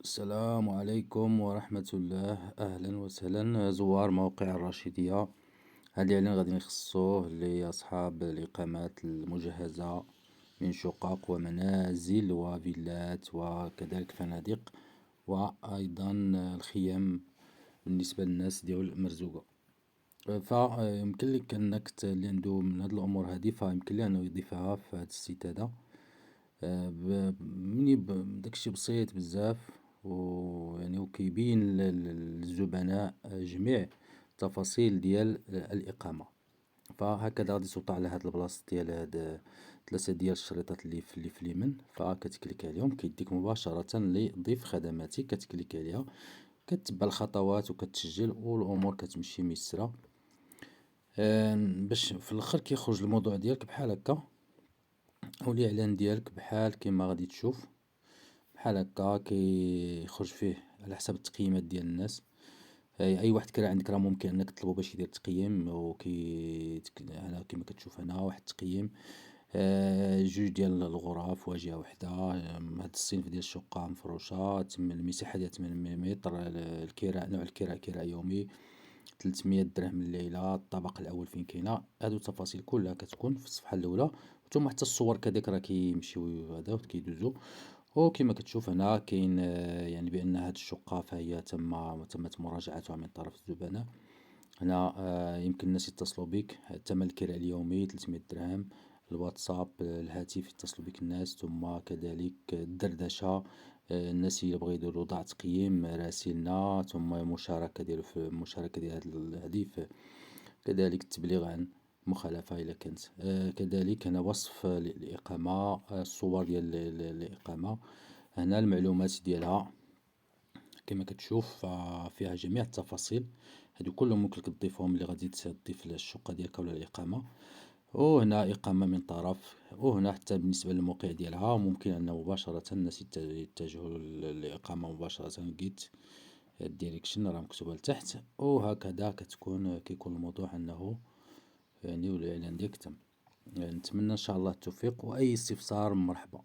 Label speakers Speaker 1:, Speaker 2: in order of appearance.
Speaker 1: السلام عليكم ورحمة الله. أهلا وسهلا زوار موقع الراشدية. هاد الإعلان غادي نخصوه لأصحاب الإقامات المجهزة من شقق ومنازل وفيلات وكذلك فنادق، وأيضا الخيام بالنسبة للناس ديال المرزوقة. فيمكن لك أنك اللي عنده من هاد الأمور هادي فيمكن ليه أنه يضيفها في هاد السيت هذا. مني داكشي بسيط بزاف، ويعني وكيبين للزبناء جميع التفاصيل ديال الإقامة. فهكذا غادي توطى على هاد البلاصة ديال هاد ثلاثة ديال الشريطات اللي في اليمين، فكتكليك عليهم كيديك مباشرة لضيف خدماتي. كتكليك عليها، كتبع الخطوات وكتسجل والأمور كتمشي ميسرة. باش في الاخر كيخرج الموضوع ديالك بحال هكا، والإعلان ديالك بحال كيما غادي تشوف بحال هكا كيخرج فيه على حسب التقييمات ديال الناس. أي واحد كرا عندك راه ممكن أنك تطلبو باش يدير تقييم، أنا كيما كتشوف هنا واحد التقييم. جوج ديال الغرف واجهة وحدة. هاد الصنف ديال الشقة مفروشة، المساحة ديالها 800 متر. الكراء، نوع الكراء كراء يومي، 300 درهم الليلة. الطبق الأول فين كاينة، هادو التفاصيل كلها كتكون في الصفحة الأولى. وثم حتى الصور كذاك راه كيمشيو هذا كيدوزو. وكما كتشوف هنا كاين يعني بأن هاد الشقة فهي تمت مراجعتها من طرف الزبناء. هنا يمكن الناس يتصلوا بك. ثمن الكراء اليومي 300 درهم. الواتساب، الهاتف يتصلوا بك الناس. ثم كذلك الدردشة، الناس اللي بغا يديروا ضع تقييم راسلنا. ثم مشاركة ديالو في المشاركة ديال هاد الهدف. كذلك التبليغ عن مخالفة إلا كانت. كذلك هنا وصف الإقامة، الصور ديال الإقامة. هنا المعلومات ديالها كما كتشوف فيها جميع التفاصيل. هادو كلهم ممكن تضيفهم اللي غادي تضيف للشقة ديالك ولا الإقامة. وهنا إقامة من طرف. وهنا حتى بالنسبة للموقع ديالها ممكن أن مباشرة الناس يتجهوا للإقامة مباشرة. لقيت الديريكشن راه مكتوبة لتحت. وهكذا كيكون الموضوع أنه يعني والإعلان ديالك تم. نتمنى إن شاء الله التوفيق، وأي استفسار مرحبا.